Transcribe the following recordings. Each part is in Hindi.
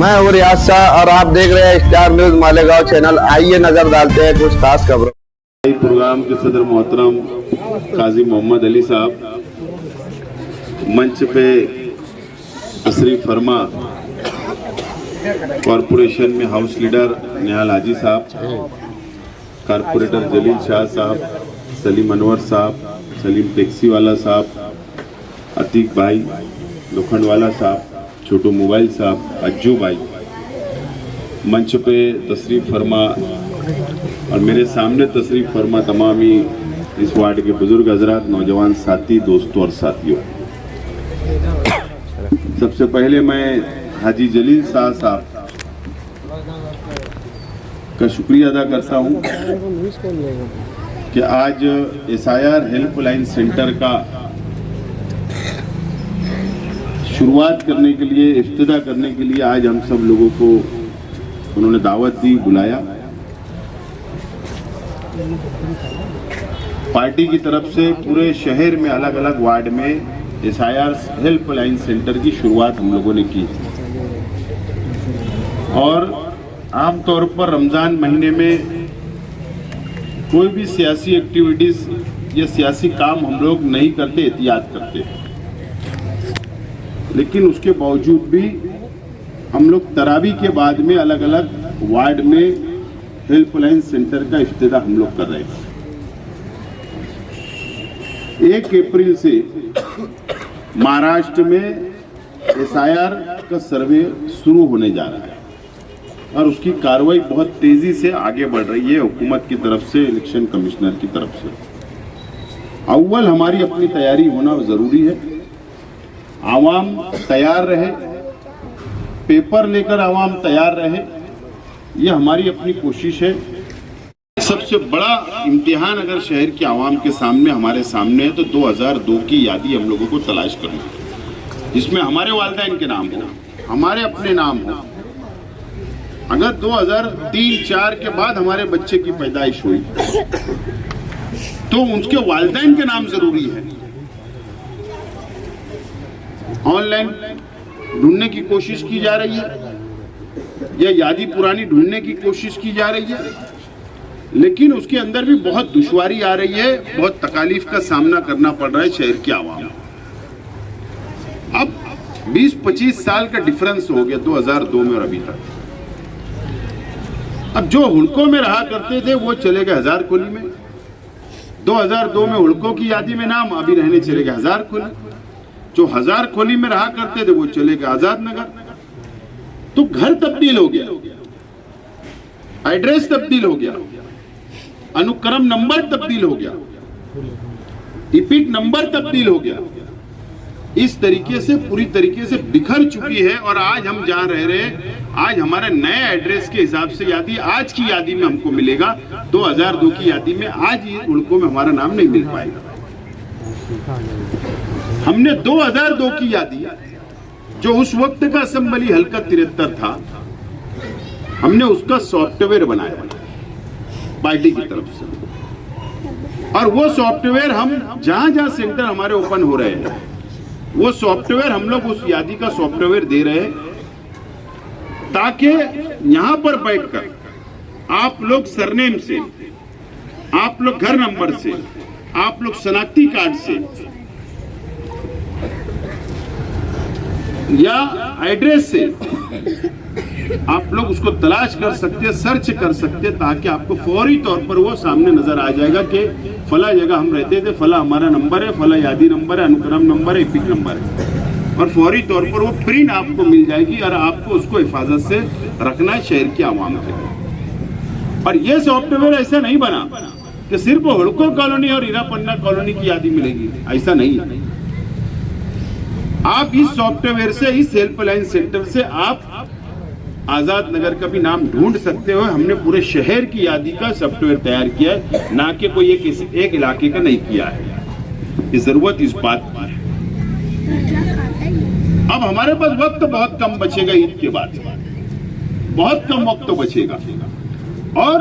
मैं हूँ रियाज शाह और आप देख रहे हैं स्टार न्यूज मालेगांव चैनल। आइए नजर डालते हैं कुछ खास खबरों। प्रोग्राम के सदर मोहतरम काजी मोहम्मद अली साहब, मंच पे तशरीफ फरमा कॉरपोरेशन में हाउस लीडर निहाल हाजी साहब, कारपोरेटर जलील शाह साहब, सलीम अनवर साहब, सलीम टैक्सी वाला साहब, अतीक भाई लोखंडवाला साहब, छोटू मोबाइल साहब, अज्जू भाई, मंच पे तशरीफ फरमा और मेरे सामने तशरीफ फरमा तमाम ही इस वार्ड के बुजुर्ग हजरात, नौजवान साथी, दोस्तों और साथियों। सबसे पहले मैं हाजी जलील शाह साहब का शुक्रिया अदा करता हूं कि आज SIR हेल्पलाइन सेंटर का शुरुआत करने के लिए, इफ्तिदा करने के लिए आज हम सब लोगों को उन्होंने दावत दी, बुलाया। पार्टी की तरफ से पूरे शहर में अलग अलग वार्ड में SIR हेल्पलाइन सेंटर की शुरुआत हम लोगों ने की और आमतौर पर रमजान महीने में कोई भी सियासी एक्टिविटीज या सियासी काम हम लोग नहीं करते, एहतियात करते, लेकिन उसके बावजूद भी हम लोग तरावी के बाद में अलग अलग वार्ड में हेल्पलाइन सेंटर का इफ्तिदा हम लोग कर रहे हैं। 1 अप्रैल से महाराष्ट्र में SIR का सर्वे शुरू होने जा रहा है और उसकी कार्रवाई बहुत तेजी से आगे बढ़ रही है हुकूमत की तरफ से, इलेक्शन कमिश्नर की तरफ से। अव्वल हमारी अपनी तैयारी होना जरूरी है। आवाम तैयार रहे, पेपर लेकर आवाम तैयार रहे, ये हमारी अपनी कोशिश है। सबसे बड़ा इम्तिहान अगर शहर के आवाम के सामने, हमारे सामने है तो 2002 की यादी हम लोगों को तलाश करना है, जिसमें हमारे वालिदैन के नाम हो, हमारे अपने नाम हो। अगर 2003-4 के बाद हमारे बच्चे की पैदाइश हुई तो उसके वालिदैन के नाम जरूरी है। ऑनलाइन ढूंढने की कोशिश की जा रही है या यादी पुरानी ढूंढने की कोशिश की जा रही है, लेकिन उसके अंदर भी बहुत दुश्वारी आ रही है, बहुत तकालीफ का सामना करना पड़ रहा है शहर के आवाम। अब 20-25 साल का डिफरेंस हो गया 2002 में और अभी तक। अब जो हुड़कों में रहा करते थे वो चले गए हजार खोली में। 2002 में हुड़कों की यादी में नाम, अभी रहने चले गए हजार खोली। जो हजार खोली में रहा करते थे वो चले गए आजाद नगर। तो घर तब्दील हो गया, एड्रेस तब्दील हो गया, अनुक्रम नंबर तब्दील हो गया, इपिक नंबर तब्दील हो गया। इस तरीके से पूरी तरीके से बिखर चुकी है और आज हम जहां रह रहे हैं, आज हमारे नए एड्रेस के हिसाब से यादी आज की यादी में हमको मिलेगा, 2002 की यादी में आज ये उड़कों में हमारा नाम नहीं मिल पाएगा। हमने 2002 की यादी, जो उस वक्त का असेंबली हल्का 73 था, हमने उसका सॉफ्टवेयर बनाया पार्टी की तरफ से, और वो सॉफ्टवेयर हम जहां जहां सेंटर हमारे ओपन हो रहे हैं, वो सॉफ्टवेयर हम लोग उस यादी का सॉफ्टवेयर दे रहे हैं, ताकि यहां पर बैठकर आप लोग सरनेम से, आप लोग घर नंबर से, आप लोग शनाख्ती कार्ड से या एड्रेस से आप लोग उसको तलाश कर सकते, सर्च कर सकते, ताकि आपको फौरी तौर पर वो सामने नजर आ जाएगा कि फला जगह हम रहते थे, फला हमारा नंबर है, फला यादी नंबर है, अनुक्रम नंबर है, इपिक नंबर है, और फौरी तौर पर वो प्रिंट आपको मिल जाएगी और आपको उसको हिफाजत से रखना है शहर के आवाम के। और ये सॉफ्टवेयर ऐसा नहीं बना कि सिर्फ हुड़को कॉलोनी और हीरा पन्ना कॉलोनी की यादी मिलेगी, ऐसा नहीं है। आप इस सॉफ्टवेयर से, इस हेल्पलाइन सेंटर से आप आजाद नगर का भी नाम ढूंढ सकते हो। हमने पूरे शहर की यादी का सॉफ्टवेयर तैयार किया है, ना कि कोई एक इलाके का नहीं किया है। ये जरूरत इस बात की है। अब हमारे पास वक्त बहुत कम बचेगा, ईद के बाद बहुत कम वक्त तो बचेगा, और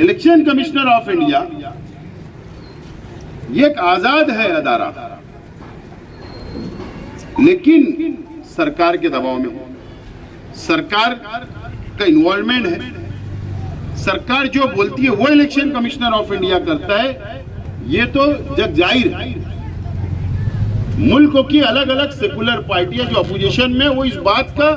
इलेक्शन कमिश्नर ऑफ इंडिया ये एक आजाद है अदारा, लेकिन सरकार के दबाव में सरकार का इन्वॉल्वमेंट है। सरकार जो बोलती है वो इलेक्शन कमिश्नर ऑफ इंडिया करता है, ये तो जग जाहिर है। मुल्क की अलग अलग सेकुलर पार्टियां जो अपोजिशन में, वो इस बात का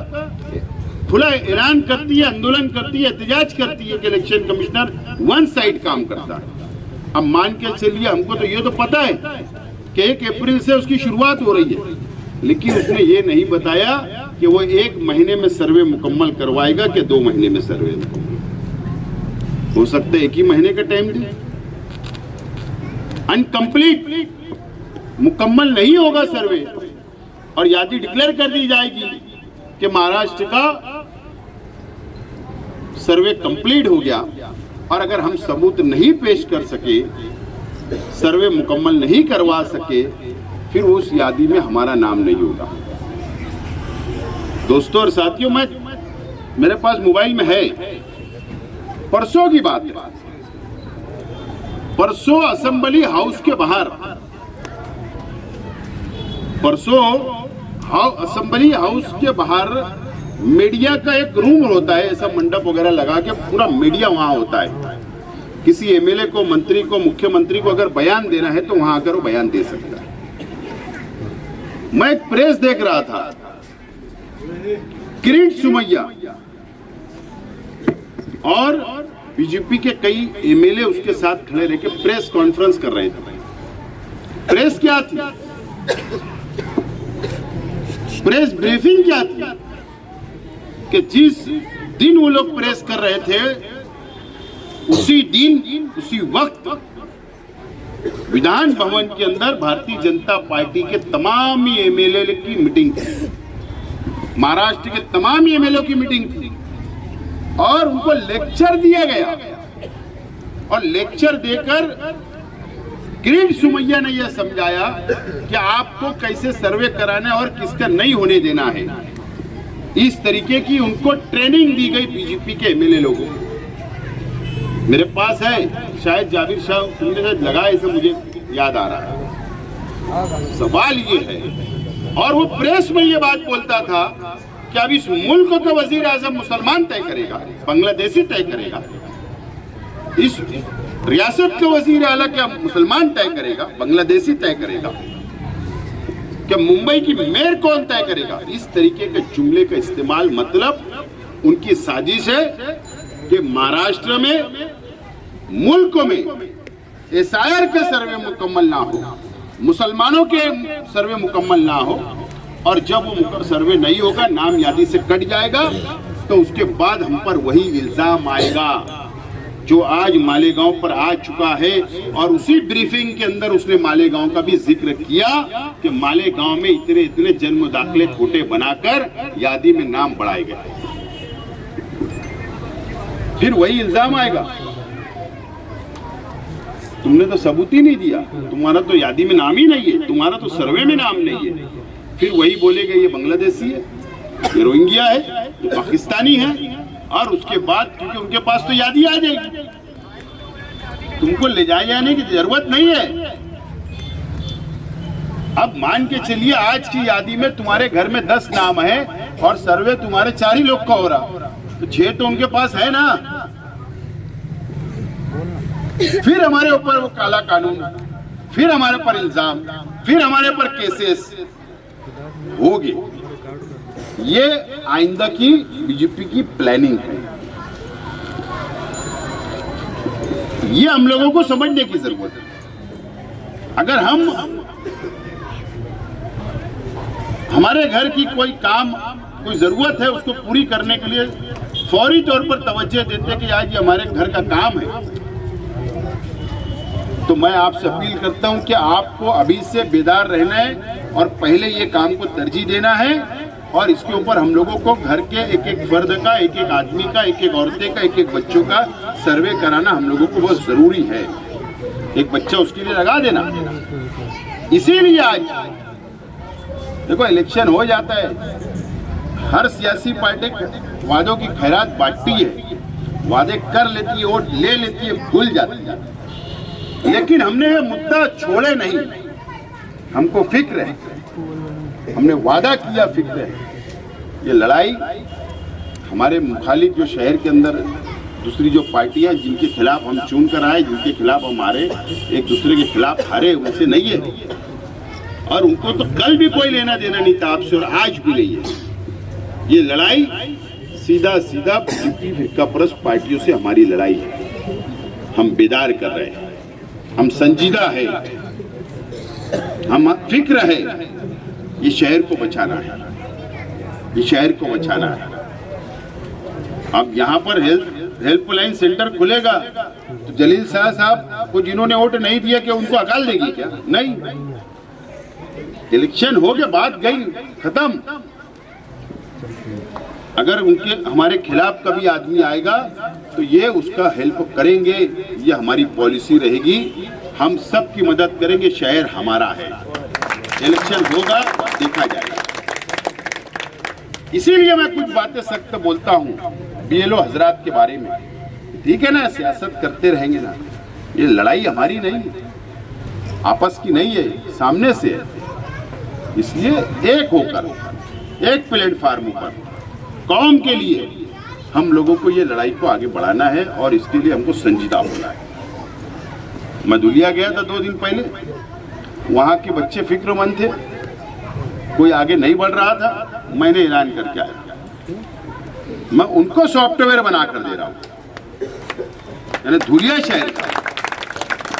खुला ऐलान करती है, आंदोलन करती है, एहतजाज करती है कि इलेक्शन कमिश्नर वन साइड काम करता है। अब मान के चलिए, हमको तो ये तो पता है कि 1 अप्रैल से उसकी शुरुआत हो रही है, लेकिन उसने ये नहीं बताया कि वो 1 महीने में सर्वे मुकम्मल करवाएगा कि 2 महीने में सर्वे मुकम्मल हो सकता है। 1 ही महीने का टाइम दे, अनकंप्लीट मुकम्मल नहीं होगा सर्वे, और यादी डिक्लेयर कर दी जाएगी कि महाराष्ट्र का सर्वे कंप्लीट हो गया। और अगर हम सबूत नहीं पेश कर सके, सर्वे मुकम्मल नहीं करवा सके, फिर उस यादी में हमारा नाम नहीं होगा। दोस्तों और साथियों, मेरे पास मोबाइल में है, परसों की बात है, परसों असेंबली हाउस के बाहर, परसों असेंबली हाउस के बाहर मीडिया का एक रूम होता है, ऐसा मंडप वगैरह लगा के पूरा मीडिया वहां होता है। किसी एमएलए को, मंत्री को, मुख्यमंत्री को अगर बयान देना है तो वहां आकर वो बयान दे सकता है। मैं एक प्रेस देख रहा था, किरीट सोमैया और बीजेपी के कई एमएलए उसके साथ खड़े रह के प्रेस कॉन्फ्रेंस कर रहे थे। प्रेस क्या थी? प्रेस ब्रीफिंग क्या थी कि जिस दिन वो लोग प्रेस कर रहे थे, उसी दिन उसी वक्त विधान भवन के अंदर भारतीय जनता पार्टी के तमाम एमएलए की मीटिंग थी, महाराष्ट्र के तमाम एमएलए की मीटिंग थी, और उनको लेक्चर दिया गया। और लेक्चर देकर किरीट सोमैया ने यह समझाया कि आपको कैसे सर्वे कराना है और किसका नहीं होने देना है। इस तरीके की उनको ट्रेनिंग दी गई बीजेपी के एमएलए लोगों को। मेरे पास है, शायद जाबिर शाह तुमने शायद लगाया, ऐसा मुझे याद आ रहा है। सवाल ये है, और वो प्रेस में ये बात बोलता था कि अब इस मुल्क का वजीर आजम मुसलमान तय करेगा, बांग्लादेशी तय करेगा, इस रियासत का वजीर आला क्या मुसलमान तय करेगा, बांग्लादेशी तय करेगा, क्या मुंबई की मेयर कौन तय करेगा। इस तरीके के जुमले का इस्तेमाल, मतलब उनकी साजिश है कि महाराष्ट्र में, मुल्क में एसआईआर का सर्वे मुकम्मल ना हो, मुसलमानों के सर्वे मुकम्मल ना हो, और जब वो सर्वे नहीं होगा, नाम यादी से कट जाएगा, तो उसके बाद हम पर वही इल्जाम आएगा जो आज मालेगांव पर आ चुका है। और उसी ब्रीफिंग के अंदर उसने मालेगांव का भी जिक्र किया कि मालेगांव में इतने इतने जन्म दाखिले खोटे बनाकर यादी में नाम बढ़ाए गए। फिर वही इल्जाम आएगा, तुमने तो सबूत ही नहीं दिया, तुम्हारा तो यादी में नाम ही नहीं है, तुम्हारा तो सर्वे में नाम नहीं है। फिर वही बोलेगा ये बांग्लादेशी है, ये रोहिंग्या है, ये पाकिस्तानी है, और उसके बाद क्योंकि उनके पास तो यादी आ जाएगी, तुमको ले जाने की जरूरत नहीं है। अब मान के चलिए आज की यादी में तुम्हारे घर में 10 नाम है और सर्वे तुम्हारे 4 ही लोग का हो रहा, तो 6 तो उनके पास है ना। फिर हमारे ऊपर वो काला कानून, फिर हमारे पर इल्जाम, फिर हमारे पर केसेस होंगे। ये आइंदा की बीजेपी की प्लानिंग है, ये हम लोगों को समझने की जरूरत है। अगर हमारे घर की कोई काम, कोई जरूरत है, उसको पूरी करने के लिए फौरी तौर पर तवज्जो देते कि आज ये हमारे घर का काम है, तो मैं आपसे अपील करता हूं कि आपको अभी से बेदार रहना है और पहले ये काम को तरजीह देना है। और इसके ऊपर हम लोगों को घर के एक एक फर्द का, एक एक आदमी का, एक एक औरतें का, एक एक बच्चों का सर्वे कराना हम लोगों को बहुत जरूरी है। एक बच्चा उसके लिए लगा देना। इसीलिए आज देखो इलेक्शन हो जाता है, हर सियासी पार्टी वादों की खैरात बांटती है, वादे कर लेती है, वोट ले लेती है, भूल जाती है, लेकिन हमने ये मुद्दा छोड़े नहीं। हमको फिक्र है, हमने वादा किया, फिक्र है। ये लड़ाई हमारे मुखालिफ जो शहर के अंदर दूसरी जो पार्टियां जिनके खिलाफ हम चुन कर आए, जिनके खिलाफ हम हारे, एक दूसरे के खिलाफ हारे, उनसे नहीं है। और उनको तो कल भी कोई लेना देना नहीं था आपसे, और आज भी नहीं है। ये लड़ाई सीधा सीधा बीजेपी फिक्का परस्त पार्टियों से हमारी लड़ाई है। हम बेदार कर रहे हैं, हम संजीदा है, हम फिक्र है। ये शहर को बचाना है, ये शहर को बचाना है। अब यहाँ पर हेल्पलाइन सेंटर खुलेगा तो जलील शाह साहब को जिन्होंने वोट नहीं दिया कि उनको अकाल देगी क्या? नहीं, इलेक्शन हो गया, बात गई, खत्म। अगर उनके हमारे खिलाफ कभी आदमी आएगा तो ये उसका हेल्प करेंगे, ये हमारी पॉलिसी रहेगी। हम सब की मदद करेंगे, शहर हमारा है। इलेक्शन होगा, देखा जाएगा। इसीलिए मैं कुछ बातें सख्त बोलता हूं बीएलओ हजरात के बारे में। ठीक है ना, सियासत करते रहेंगे ना, ये लड़ाई हमारी नहीं है, आपस की नहीं है, सामने से है। इसलिए एक होकर, एक प्लेटफार्म पर कौम के लिए हम लोगों को ये लड़ाई को आगे बढ़ाना है, और इसके लिए हमको संजीदा होना है। मैं दुलिया गया था 2 दिन पहले, वहां के बच्चे फिक्रमंद थे, कोई आगे नहीं बढ़ रहा था, मैंने ऐलान करके आया, मैं उनको सॉफ्टवेयर बनाकर दे रहा हूं, यानी धुलिया शहर का।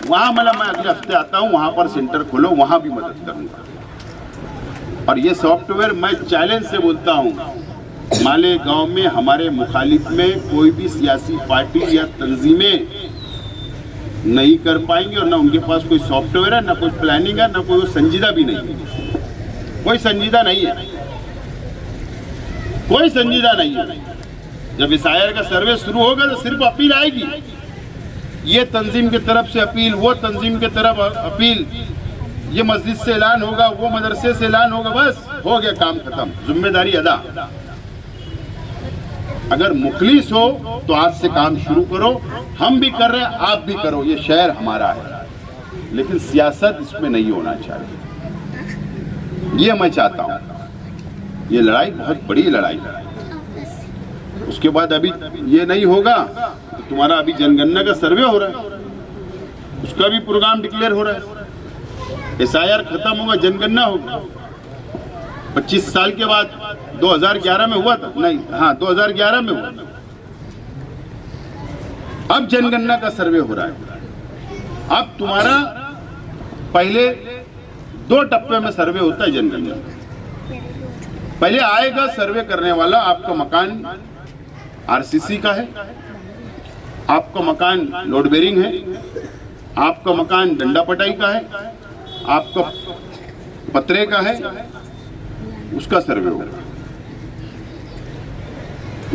वहां मतलब मैं अगले हफ्ते आता हूं, वहां पर सेंटर खोलो, वहां भी मदद करूंगा। और ये सॉफ्टवेयर मैं चैलेंज से बोलता हूं, मालेगांव में हमारे मुखालिफ में कोई भी सियासी पार्टी या तंजीमें नहीं कर पाएंगे, और ना उनके पास कोई सॉफ्टवेयर है, ना कोई प्लानिंग है, ना कोई संजीदा भी नहीं है। कोई संजीदा नहीं है, कोई संजीदा नहीं है। जब एसआईआर का सर्वे शुरू होगा तो सिर्फ अपील आएगी, ये तंजीम की तरफ से अपील, वो तंजीम की तरफ अपील, ये मस्जिद से ऐलान होगा, वो मदरसे से ऐलान होगा, बस हो गया, काम खत्म, जिम्मेदारी अदा। अगर मुखलिस हो तो आज से काम शुरू करो, हम भी कर रहे हैं, आप भी करो, ये शहर हमारा है। लेकिन सियासत इसमें नहीं होना चाहिए, ये मैं चाहता हूं। ये लड़ाई बहुत बड़ी लड़ाई है। उसके बाद अभी ये नहीं होगा तो तुम्हारा अभी जनगणना का सर्वे हो रहा है, उसका भी प्रोग्राम डिक्लेयर हो रहा है। एसआईआर खत्म होगा, जनगणना होगा 25 साल के बाद। 2011 में हुआ था, नहीं, हाँ 2011 में हुआ। अब जनगणना का सर्वे हो रहा है। अब तुम्हारा पहले 2 टप्पे में सर्वे होता है जनगणना। पहले आएगा सर्वे करने वाला, आपका मकान आरसीसी का है, आपका मकान लोड बेरिंग है, आपका मकान डंडा पटाई का है, आपका पतरे का है, उसका सर्वे होगा।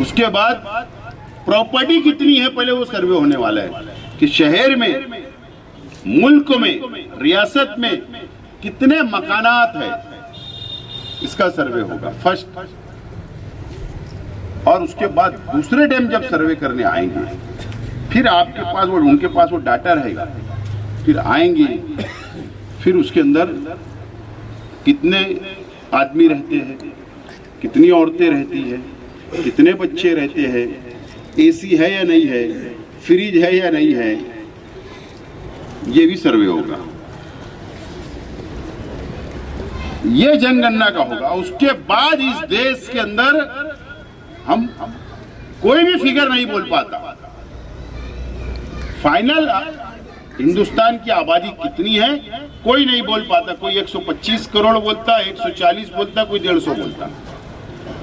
उसके बाद प्रॉपर्टी कितनी है पहले वो सर्वे होने वाला है, कि शहर में, मुल्क में, रियासत में कितने मकानात है, इसका सर्वे होगा फर्स्ट। और उसके बाद दूसरे टाइम जब सर्वे करने आएंगे, फिर आपके पास वो, उनके पास वो डाटा रहेगा, फिर आएंगे, फिर उसके अंदर कितने आदमी रहते हैं, कितनी औरतें रहती है, कितने बच्चे रहते हैं, एसी है या नहीं है, फ्रिज है या नहीं है, ये भी सर्वे होगा। ये जनगणना का होगा। उसके बाद इस देश के अंदर हम कोई भी फिगर नहीं बोल पाता। फाइनल हिंदुस्तान की आबादी कितनी है कोई नहीं बोल पाता। कोई 125 करोड़ बोलता, 140 बोलता, कोई 150 बोलता।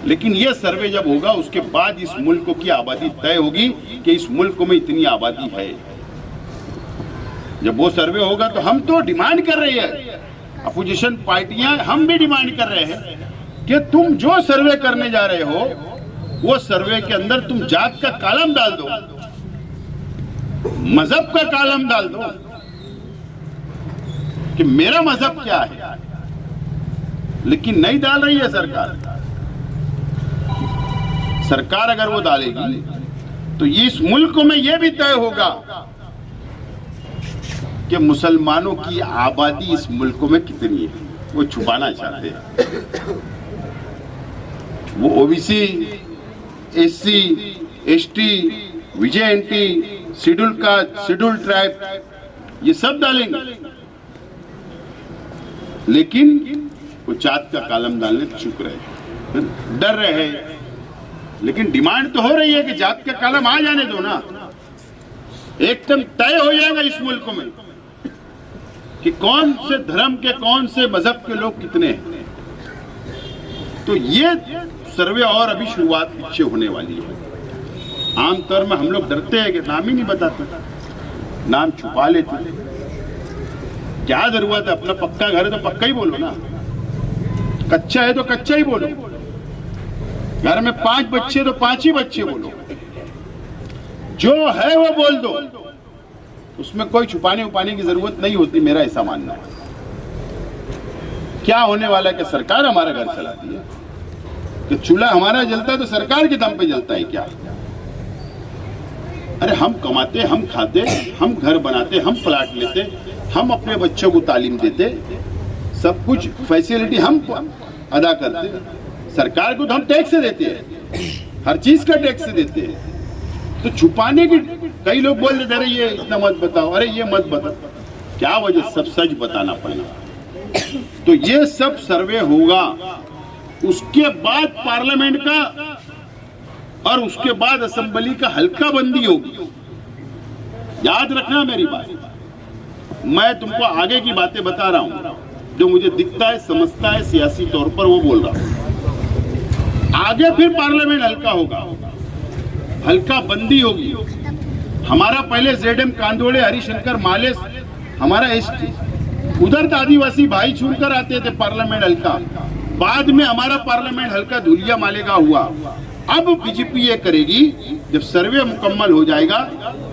लेकिन यह सर्वे जब होगा उसके बाद इस मुल्क की आबादी तय होगी कि इस मुल्क में इतनी आबादी है। जब वो सर्वे होगा तो हम तो डिमांड कर रहे हैं, अपोजिशन पार्टियां, हम भी डिमांड कर रहे हैं कि तुम जो सर्वे करने जा रहे हो वो सर्वे के अंदर तुम जात का कॉलम डाल दो, मजहब का कॉलम डाल दो कि मेरा मजहब क्या है। लेकिन नहीं डाल रही है सरकार। सरकार अगर वो डालेगी तो इस मुल्क में यह भी तय होगा कि मुसलमानों की आबादी इस मुल्क में कितनी है। वो छुपाना चाहते हैं। वो OBC SC, ST, VJNT, schedule caste, schedule tribe, ये सब डालेंगे, लेकिन वो जात का कॉलम डालने चुप रहे, डर रहे हैं। लेकिन डिमांड तो हो रही है कि जात का कॉलम आ जाने दो ना, एकदम तय हो जाएगा इस मुल्क में कि कौन से धर्म के, कौन से मजहब के लोग कितने हैं। तो ये सर्वे और अभी शुरुआत पीछे होने वाली है। आमतौर में हम लोग डरते हैं कि नाम ही नहीं बताते, नाम छुपा लेते। क्या जरूरत है, अपना पक्का घर है तो पक्का ही बोलो ना, कच्चा है तो कच्चा ही बोलो। घर में 5 बच्चे तो 5 ही बच्चे बोलो, जो है वो बोल दो, उसमें कोई छुपाने उपाने की जरूरत नहीं होती, मेरा ऐसा मानना है। क्या होने वाला है कि सरकार हमारा घर चलाती है, कि चूल्हा हमारा जलता है तो सरकार के दम पे जलता है क्या? अरे हम कमाते, हम खाते, हम घर बनाते, हम प्लाट लेते, हम अपने बच्चों को तालीम देते, सब कुछ फैसिलिटी हम अदा करते, सरकार को तो हम टैक्स देते हैं, हर चीज का टैक्स देते हैं। तो छुपाने की, कई लोग बोल देते अरे ये इतना मत बताओ, अरे ये मत बताओ, क्या वजह, सब सच बताना पड़ेगा। तो ये सब सर्वे होगा, उसके बाद पार्लियामेंट का और उसके बाद असेंबली का हल्का बंदी होगी। याद रखना मेरी बात, मैं तुमको आगे की बातें बता रहा हूं, जो मुझे दिखता है, समझता है सियासी तौर पर, वो बोल रहा हूं। आगे फिर पार्लियामेंट हल्का होगा, हल्का बंदी होगी। हमारा पहले ZM कांदोड़े, हरिशंकर मालेस, हमारा ST, उधर आदिवासी भाई चुनकर आते थे पार्लियामेंट हल्का। बाद में हमारा पार्लियामेंट हल्का धुलिया मालेगा हुआ। अब बीजेपी ये करेगी, जब सर्वे मुकम्मल हो जाएगा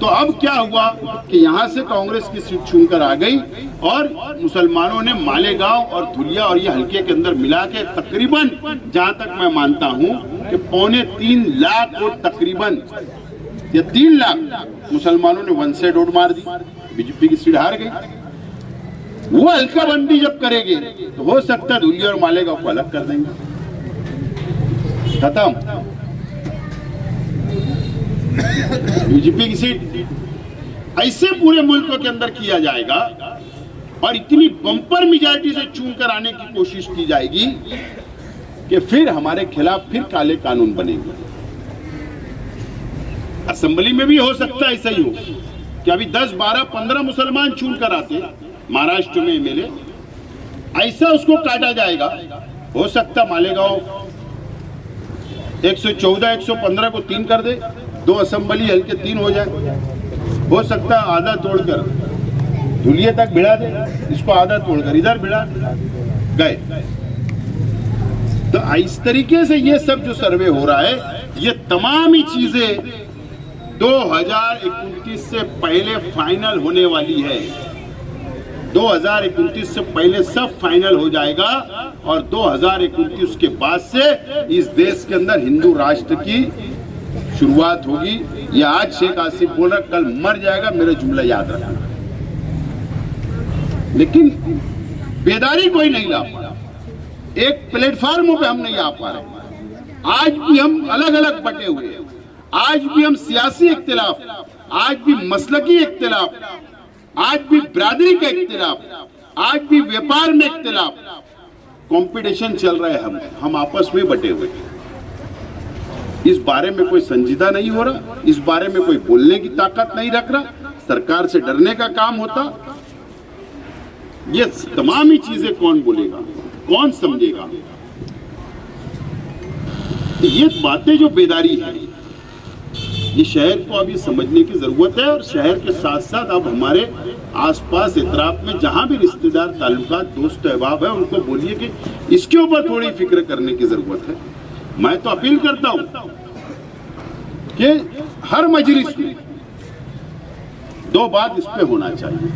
तो अब क्या हुआ कि यहाँ से कांग्रेस की सीट चुनकर आ गई और मुसलमानों ने मालेगांव और धुलिया और ये हल्के के अंदर मिला के तकरीबन, जहां तक मैं मानता हूं कि 3.25 लाख वोट, तकरीबन या 3 लाख मुसलमानों ने वन साइड वोट मार दी, बीजेपी की सीट हार गई। वो हल्का बंदी जब करेंगे तो हो सकता है धुलिया और मालेगांव को अलग कर देंगे, खत्म। बीजेपी की सीट ऐसे पूरे मुल्क के अंदर किया जाएगा और इतनी बम्पर मेजॉरिटी से चुन कर आने की कोशिश की जाएगी कि फिर हमारे खिलाफ फिर काले कानून बनेंगे। असेंबली में भी हो सकता है ऐसा ही हो कि अभी 10, 12, 15 मुसलमान चुन कर आते महाराष्ट्र में MLA, ऐसा उसको काटा जाएगा। हो सकता मालेगांव 114, 115 को 3 कर दे, 2 असेंबली हल्के 3 हो जाए। हो सकता है आधा तोड़कर धुलिया तक भिड़ा दे, इसको आधा तोड़कर इधर भिड़ा गए। तो इस तरीके से ये सब जो सर्वे हो रहा है, ये तमाम ही चीजें 2029 से पहले फाइनल होने वाली है। 2029 से पहले सब फाइनल हो जाएगा और 2029 के बाद से इस देश के अंदर हिंदू राष्ट्र की शुरुआत होगी। ये आज शेख आसिफ बोल रहा, कल मर जाएगा, मेरा जुमला याद रखना। लेकिन बेदारी कोई नहीं ला पा रहा, एक प्लेटफॉर्म पे हम नहीं आ पा रहे। आज भी हम अलग अलग बटे हुए हैं, आज भी हम सियासी इख्तिलाफ, आज भी मसलकी इख्तिलाफ, आज भी बिरादरी का इख्तिलाफ, आज भी व्यापार में इख्तिलाफ, कंपटीशन चल रहा है। हम आपस में बटे हुए हैं। इस बारे में कोई संजीदा नहीं हो रहा, इस बारे में कोई बोलने की ताकत नहीं रख रहा, सरकार से डरने का काम होता। ये तमाम ही चीजें कौन बोलेगा, कौन समझेगा? ये बातें जो बेदारी है, ये शहर को अभी समझने की जरूरत है। और शहर के साथ साथ अब हमारे आसपास इतराफ में जहां भी रिश्तेदार, ताल्लुकात, दोस्त अहबाब है, उनको बोलिए कि इसके ऊपर थोड़ी फिक्र करने की जरूरत है। मैं तो अपील करता हूं कि हर मजलिस में 2 बात इस पे होना चाहिए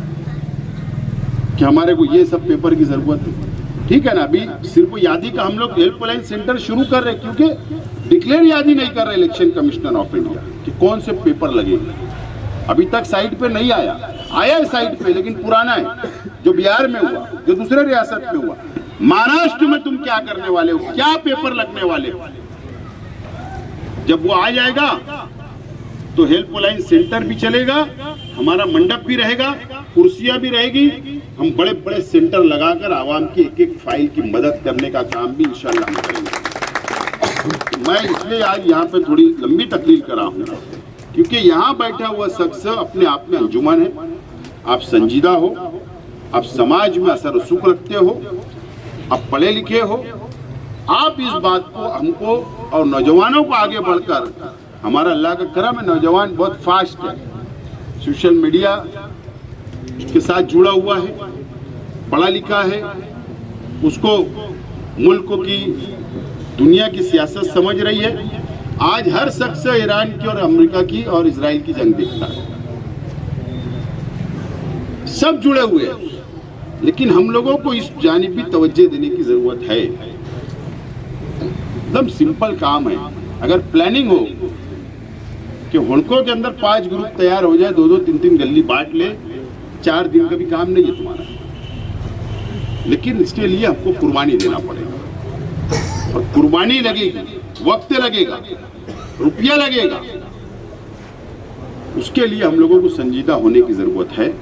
कि हमारे को ये सब पेपर की जरूरत है। ठीक है ना, अभी सिर्फ यादी का हम लोग हेल्पलाइन सेंटर शुरू कर रहे हैं, क्योंकि डिक्लेयर यादी नहीं कर रहे इलेक्शन कमिश्नर ऑफ इंडिया कि कौन से पेपर लगेंगे। अभी तक साइट पे नहीं आया है साइट पे, लेकिन पुराना है, जो बिहार में हुआ, जो दूसरे रियासत में हुआ। महाराष्ट्र में तुम क्या करने वाले हो, क्या पेपर लगने वाले हो? जब वो आ जाएगा तो हेल्पलाइन सेंटर भी चलेगा, हमारा मंडप भी रहेगा, कुर्सियां भी रहेगी। हम बड़े बड़े सेंटर लगाकर आवाम की एक एक फाइल की मदद करने का काम भी इंशाल्लाह हम करेंगे। मैं इसलिए आज यहाँ पे थोड़ी लंबी तकरीर कर रहा हूँ क्योंकि यहाँ बैठा हुआ शख्स अपने आप में अंजुमन है। आप संजीदा हो, आप समाज में असर रसूख रखते हो, आप पढ़े लिखे हो। आप इस बात को हमको और नौजवानों को आगे बढ़कर, हमारा अल्लाह का करम है, नौजवान बहुत फास्ट है, सोशल मीडिया के साथ जुड़ा हुआ है, पढ़ा लिखा है, उसको मुल्क की दुनिया की सियासत समझ रही है। आज हर शख्स ईरान की और अमेरिका की और इजराइल की जंग देखता है, सब जुड़े हुए हैं। लेकिन हम लोगों को इस जानिब भी तवज्जो देने की जरूरत है। एकदम सिंपल काम है। अगर प्लानिंग हो कि हुनकों के अंदर 5 ग्रुप तैयार हो जाए, 2-2, 3-3 गली बांट ले, 4 दिन का भी काम नहीं है तुम्हारा। लेकिन इसके लिए हमको कुर्बानी देना पड़ेगा और कुर्बानी लगेगी, वक्त लगेगा, रुपया लगेगा। उसके लिए हम लोगों को संजीदा होने की जरूरत है।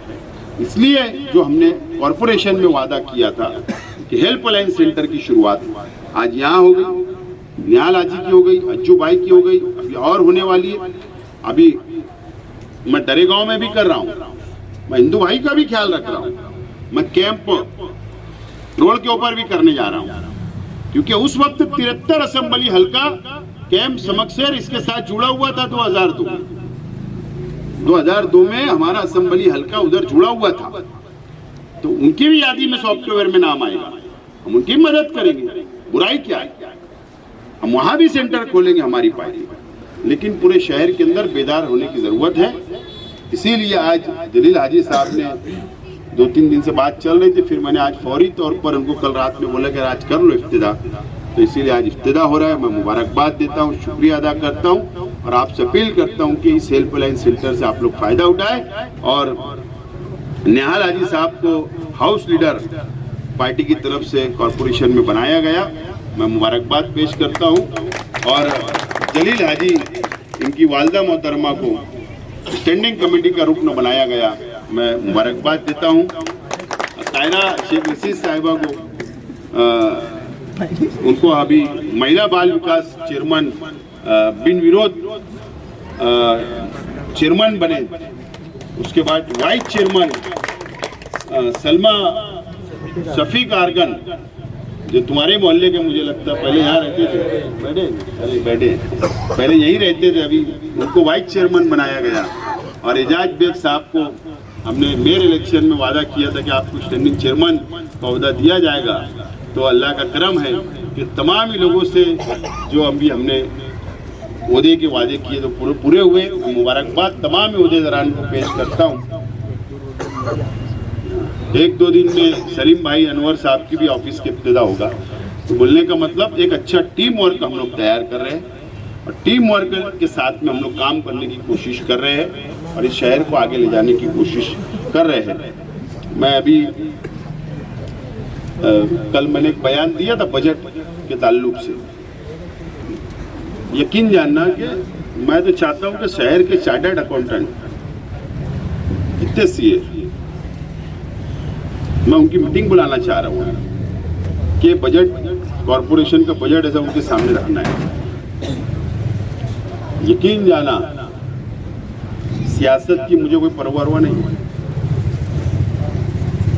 इसलिए जो हमने कॉरपोरेशन में वादा किया था कि हेल्पलाइन सेंटर की शुरुआत आज यहाँ हो गई, निहाल हाजी की हो गई, अज्जू भाई की हो गई, अभी और होने वाली है। अभी मैं डरेगांव में भी कर रहा हूँ, मैं हिंदू भाई का भी ख्याल रख रहा हूँ, मैं कैंप रोड के ऊपर भी करने जा रहा हूँ क्योंकि उस वक्त 73 असेंबली हल्का कैंप समक्सर इसके साथ जुड़ा हुआ था। 2002 में हमारा असेंबली हल्का उधर जुड़ा हुआ था, तो उनकी भी यादी में सॉफ्टवेयर में नाम आएगा, हम उनकी मदद करेंगे। बुराई क्या है, हम वहां भी सेंटर खोलेंगे हमारी पार्टी में। लेकिन पूरे शहर के अंदर बेदार होने की जरूरत है। इसीलिए आज जलील हाजी साहब ने 2-3 दिन से बात चल रही थी, फिर मैंने आज फौरी तौर पर उनको कल रात में बोला कि आज कर लो इफ्तिदा, तो इसीलिए आज इफ्तिदा हो रहा है। मैं मुबारकबाद देता हूँ, शुक्रिया अदा करता हूँ और आपसे अपील करता हूँ कि इस हेल्पलाइन सेंटर से आप लोग फायदा उठाएं। और निहाल हाजी साहब को हाउस लीडर पार्टी की तरफ से कॉरपोरेशन में बनाया गया, मैं मुबारकबाद पेश करता हूँ। और जलील हाजी इनकी वालदा मोहतरमा को स्टैंडिंग कमेटी का रुकन बनाया गया, मैं मुबारकबाद देता हूँ। तायरा शेख रशीद साहिबा को उनको अभी महिला बाल विकास चेयरमैन बिन विरोध चेयरमैन बने। उसके बाद वाइस चेयरमैन सलमा शफीक आर्गन, जो तुम्हारे मोहल्ले के मुझे लगता है पहले यहाँ रहते थे, पहले यहीं रहते थे, अभी उनको वाइस चेयरमैन बनाया गया। और एजाज बेग साहब को हमने मेयर इलेक्शन में वादा किया था कि आपको स्टैंडिंग चेयरमैन का ओहदा दिया जाएगा। तो अल्लाह का करम है कि तमाम ही लोगों से जो अभी हमने ओहदे के वादे किए तो पूरे हुए। मुबारकबाद तमाम ओहदेदारान को पेश करता हूँ। 1-2 दिन में सलीम भाई अनवर साहब की भी ऑफिस की इब्तिदा होगा। तो बोलने का मतलब एक अच्छा टीम वर्क हम लोग तैयार कर रहे हैं और टीम वर्क के साथ में हम लोग काम करने की कोशिश कर रहे हैं और इस शहर को आगे ले जाने की कोशिश कर रहे हैं। मैं अभी कल मैंने एक बयान दिया था बजट के ताल्लुक से। यकीन जानना कि मैं तो चाहता हूं कि शहर के चार्टर्ड अकाउंटेंट कितने सीए, मैं उनकी मीटिंग बुलाना चाह रहा हूं कि बजट कॉरपोरेशन का बजट ऐसा उनके सामने रखना है। यकीन जाना सियासत की मुझे कोई परवाह नहीं,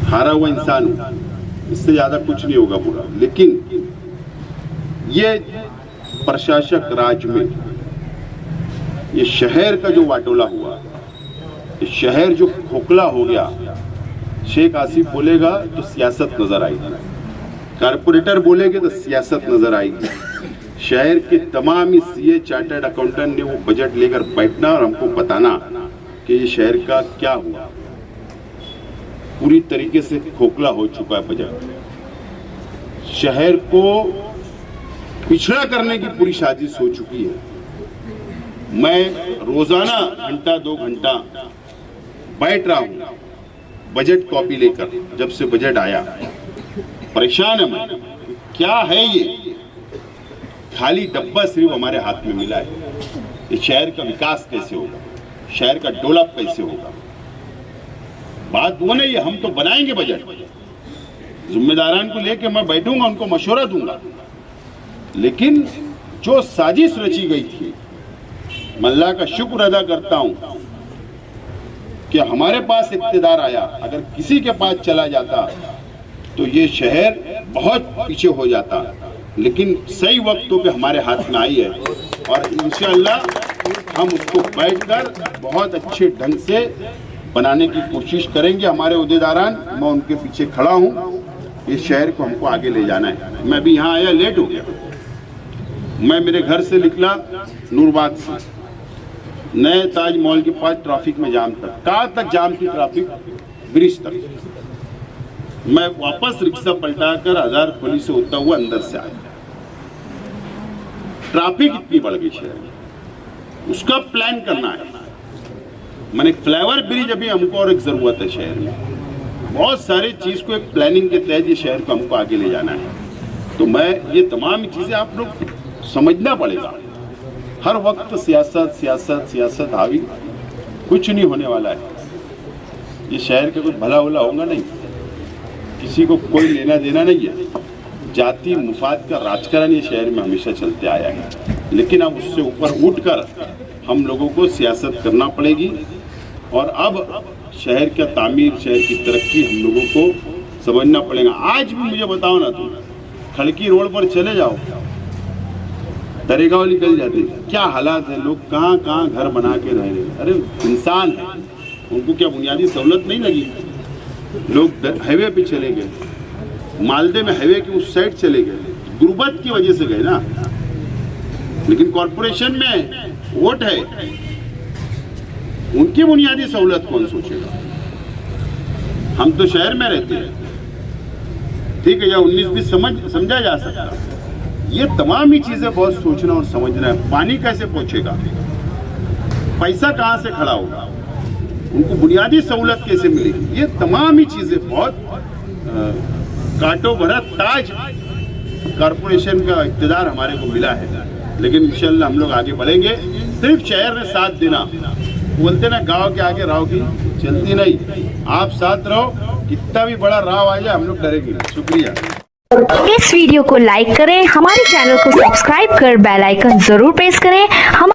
हारा हुआ इंसान हूं, इससे ज्यादा कुछ नहीं होगा पूरा। लेकिन ये प्रशासक राज में ये शहर का जो वाटोला हुआ, ये शहर जो खोखला हो गया, शेख आसिफ बोलेगा तो सियासत नजर आएगी, कारपोरेटर बोलेंगे तो सियासत नजर आएगी। शहर के तमाम ही सीए चार्टर्ड अकाउंटेंट ने वो बजट लेकर बैठना और हमको बताना कि ये शहर का क्या हुआ। पूरी तरीके से खोखला हो चुका है बजट, शहर को पिछड़ा करने की पूरी साजिश हो चुकी है। मैं रोजाना घंटा 2 घंटा बैठ रहा हूं बजट कॉपी लेकर, जब से बजट आया परेशान है मैं, क्या है ये, खाली डब्बा सिर्फ हमारे हाथ में मिला है। इस शहर का विकास कैसे होगा, शहर का डेवलप कैसे होगा। बात वो नहीं है, हम तो बनाएंगे बजट, जिम्मेदारान को लेके मैं बैठूंगा, उनको मशवरा दूंगा, लेकिन जो साजिश रची गई थी, मैं अल्लाह का शुक्र अदा करता हूं कि हमारे पास इक्तिदार आया। अगर किसी के पास चला जाता तो ये शहर बहुत पीछे हो जाता, लेकिन सही वक्तों पे हमारे हाथ में आई है और इंशाअल्लाह हम उसको बैठकर बहुत अच्छे ढंग से बनाने की कोशिश करेंगे। हमारे उहदेदारान, मैं उनके पीछे खड़ा हूँ। इस शहर को हमको आगे ले जाना है। मैं अभी यहाँ आया, लेट हो गया। मैं मेरे घर से निकला नूरबाग से, नए ताज मॉल के पास ट्रैफिक में जाम था। कहाँ तक जाम थी ट्रैफिक? ब्रिज तक। मैं वापस रिक्शा पलटाकर आजाद पुलिस से होता हुआ अंदर से आया। ट्रैफिक इतनी बढ़ गई शहर में, उसका प्लान करना है। मैंने फ्लाईओवर ब्रिज अभी हमको और एक जरूरत है शहर में। बहुत सारी चीज को एक प्लानिंग के तहत ये शहर को हमको आगे ले जाना है। तो मैं ये तमाम चीजें आप लोग समझना पड़ेगा। हर वक्त सियासत सियासत सियासत हावी, कुछ नहीं होने वाला है। ये शहर का कुछ भला भला होगा नहीं, किसी को कोई लेना देना नहीं है। जाति मुफाद का राजकारण ये शहर में हमेशा चलते आया है, लेकिन अब उससे ऊपर उठकर हम लोगों को सियासत करना पड़ेगी और अब शहर का तामीर, शहर की तरक्की हम लोगों को समझना पड़ेगा। आज भी मुझे बताओ ना, तुम खड़की रोड पर चले जाओ, दरेगांव निकल जाते, क्या हालात है। लोग कहाँ कहाँ घर बना के रह रहे हैं। अरे इंसान है, उनको क्या बुनियादी सहूलत नहीं लगी? लोग हाईवे पे चले गए, मालदे में हाईवे के उस साइड चले गए, गुर्बत की वजह से गए ना। लेकिन कॉरपोरेशन में वोट है, उनकी बुनियादी सहूलत कौन सोचेगा? हम तो शहर में रहते हैं, ठीक है, या 19-20 समझा जा सकता। ये तमाम ही चीजें बहुत सोचना और समझना है। पानी कैसे पहुंचेगा, पैसा कहां से खड़ा होगा, उनको बुनियादी सहूलत कैसे मिलेगी, ये तमाम ही चीजें बहुत कांटों भरा ताज कॉरपोरेशन का इक़्तिदार हमारे को मिला है। लेकिन इंशाअल्लाह हम लोग आगे बढ़ेंगे। सिर्फ शहर ने साथ देना, बोलते ना गांव के आगे राव की चलती नहीं। आप साथ रहो, कितना भी बड़ा राव आ जाए हम लोग डरेंगे। शुक्रिया। इस वीडियो को लाइक करें, हमारे चैनल को सब्सक्राइब कर बेल आइकन जरूर प्रेस करें। हम